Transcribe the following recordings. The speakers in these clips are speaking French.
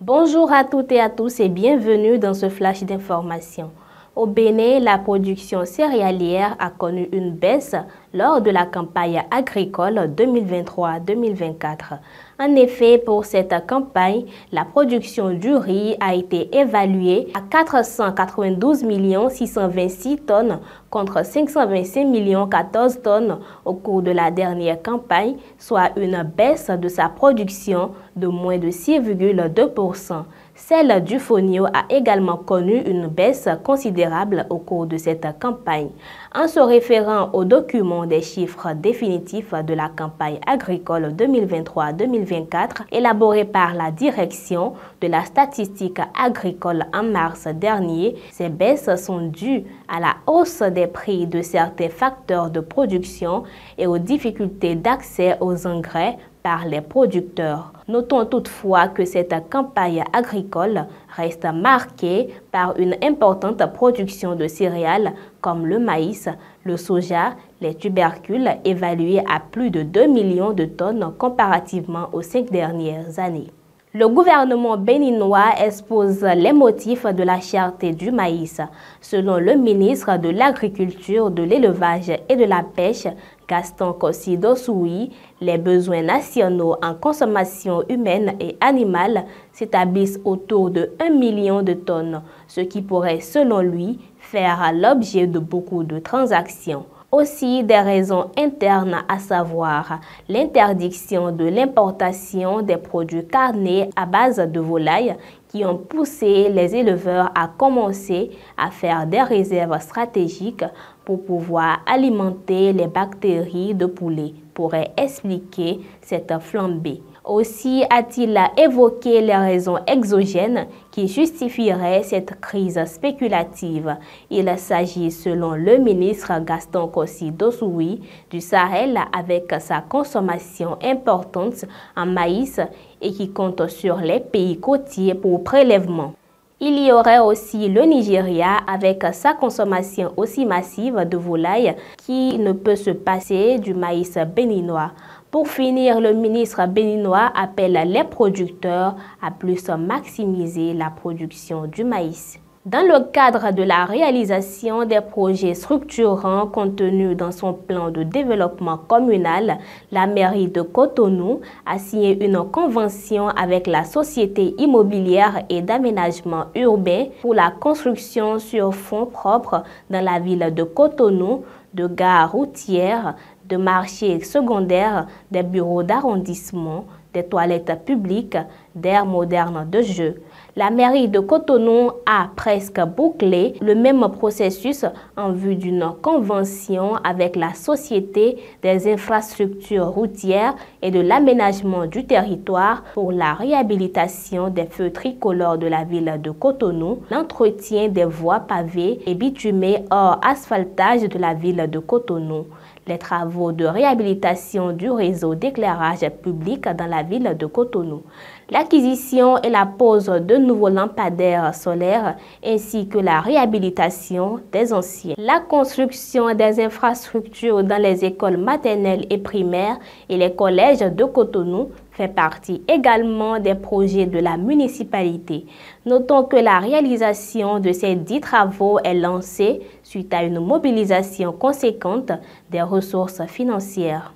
Bonjour à toutes et à tous et bienvenue dans ce flash d'information. Au Bénin, la production céréalière a connu une baisse lors de la campagne agricole 2023-2024. En effet, pour cette campagne, la production du riz a été évaluée à 492 626 tonnes contre 525 014 tonnes au cours de la dernière campagne, soit une baisse de sa production de moins de 6,2%. Celle du fonio a également connu une baisse considérable au cours de cette campagne. En se référant au document des chiffres définitifs de la campagne agricole 2023-2024 élaboré par la Direction de la statistique agricole en mars dernier, ces baisses sont dues à la hausse des prix de certains facteurs de production et aux difficultés d'accès aux engrais par les producteurs. Notons toutefois que cette campagne agricole reste marquée par une importante production de céréales comme le maïs, le soja, les tubercules évalués à plus de 2 millions de tonnes comparativement aux 5 dernières années. Le gouvernement béninois expose les motifs de la cherté du maïs. Selon le ministre de l'Agriculture, de l'Élevage et de la Pêche, Gaston Kossi Dossoui, les besoins nationaux en consommation humaine et animale s'établissent autour de 1 million de tonnes, ce qui pourrait, selon lui, faire l'objet de beaucoup de transactions. Aussi des raisons internes, à savoir l'interdiction de l'importation des produits carnés à base de volaille qui ont poussé les éleveurs à commencer à faire des réserves stratégiques pour pouvoir alimenter les bactéries de poulet, pourrait expliquer cette flambée. Aussi a-t-il évoqué les raisons exogènes qui justifieraient cette crise spéculative. Il s'agit, selon le ministre Gaston Kossi Dossoui, du Sahel avec sa consommation importante en maïs et qui compte sur les pays côtiers pour prélèvement. Il y aurait aussi le Nigeria avec sa consommation aussi massive de volaille qui ne peut se passer du maïs béninois. Pour finir, le ministre béninois appelle les producteurs à plus maximiser la production du maïs. Dans le cadre de la réalisation des projets structurants contenus dans son plan de développement communal, la mairie de Cotonou a signé une convention avec la Société immobilière et d'aménagement urbain pour la construction sur fonds propres dans la ville de Cotonou de gares routières, de marchés secondaires, des bureaux d'arrondissement, des toilettes publiques, d'aires modernes de jeu. La mairie de Cotonou a presque bouclé le même processus en vue d'une convention avec la Société des infrastructures routières et de l'aménagement du territoire pour la réhabilitation des feux tricolores de la ville de Cotonou, l'entretien des voies pavées et bitumées hors asphaltage de la ville de Cotonou, les travaux de réhabilitation du réseau d'éclairage public dans la ville de Cotonou, l'acquisition et la pose de nouveaux lampadaires solaires ainsi que la réhabilitation des anciens. La construction des infrastructures dans les écoles maternelles et primaires et les collèges de Cotonou fait partie également des projets de la municipalité. Notons que la réalisation de ces 10 travaux est lancée suite à une mobilisation conséquente des ressources financières.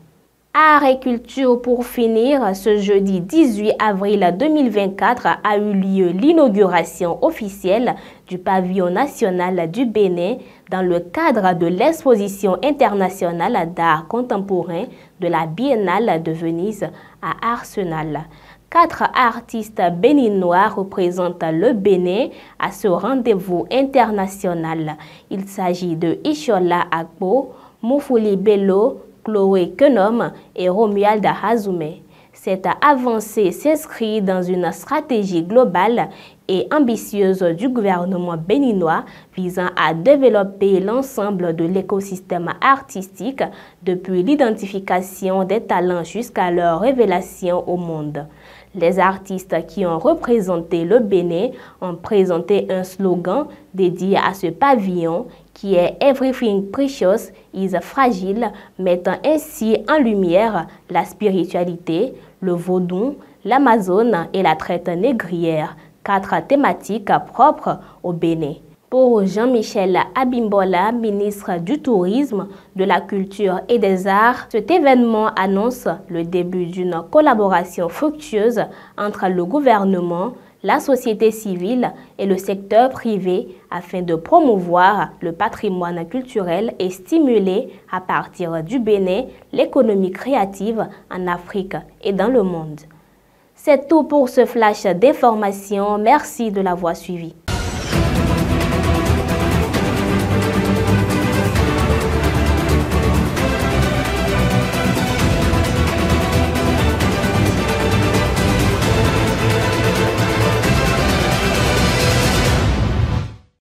Art et culture pour finir, ce jeudi 18 avril 2024 a eu lieu l'inauguration officielle du pavillon national du Bénin dans le cadre de l'exposition internationale d'art contemporain de la Biennale de Venise à Arsenal. 4 artistes béninois représentent le Bénin à ce rendez-vous international. Il s'agit de Ishola Akpo, Moufouli Bello, Chloé Kenom et Romuald Hazoumé. Cette avancée s'inscrit dans une stratégie globale et ambitieuse du gouvernement béninois visant à développer l'ensemble de l'écosystème artistique depuis l'identification des talents jusqu'à leur révélation au monde. Les artistes qui ont représenté le Bénin ont présenté un slogan dédié à ce pavillon qui est « Everything Precious is Fragile », mettant ainsi en lumière la spiritualité, le vaudou, l'Amazone et la traite négrière, 4 thématiques propres au Bénin. Pour Jean-Michel Abimbola, ministre du Tourisme, de la Culture et des Arts, cet événement annonce le début d'une collaboration fructueuse entre le gouvernement, la société civile et le secteur privé afin de promouvoir le patrimoine culturel et stimuler à partir du Bénin l'économie créative en Afrique et dans le monde. C'est tout pour ce flash d'information. Merci de l'avoir suivi.